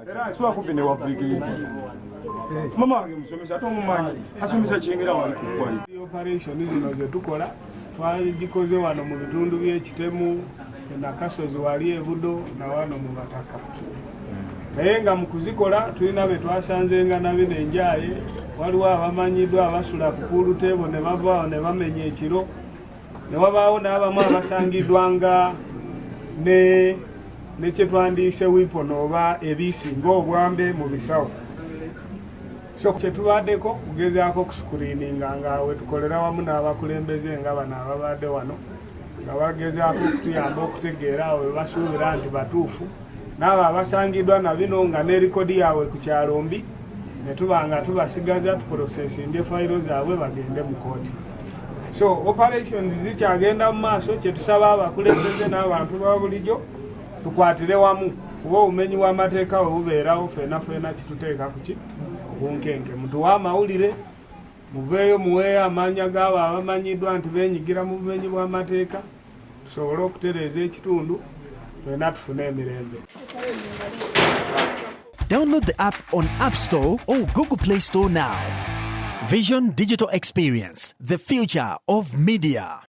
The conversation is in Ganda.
Era aswa kubine wa brigade. Mama wange musomesa atomumanyi asomesa Kyengera wali ku quality. Operation zino ze tukola twagikoze wano mu bitundu by'ekitemu na Kasozi wali ebudo na wano mu Bataka. Naye nga mu kuzikola tulina be twasanzenga na bino enjaye waliwo abamanyiddwa abasula ku kulutebo ne bavaawo ne bamenya ekiro ne wabaawo n'abamu abasangiddwanga ne kyetwandiise weapon oba ebisinga obwambe mu bisawo. So kyetubaddeko kugezaako okusikuriininga nga we tukolera wamu n'abakulembeze nga bano ababadde wano nga bagezaako okutuyamba okutegeera awo we basuubira nti batuufu n'abo abasangiddwa na bino nga ne likodi yaabwe ku kyalo mbi ne tuba nga tubasigaza tuprosesinge fayiro zaabwe bagende mu kooti. So operations zikyagenda mu maaso kyetusaba abakulembeze n'abantu ba bulijjo tukwatire wamu kuba obumenyi bw'amateeka we bubeerawo feena kituteeka ku ki obunkenke. Mutuwe amawulire muveeyo muweeyo amannya g'abo abamanyiddwa nti beenyigira mu bumenyi bw'amateeka tusobole okutereeza ekitundu feena tufune emirembe. Download the app on App Store or Google Play Store now. Vision Digital Experience, the future of media.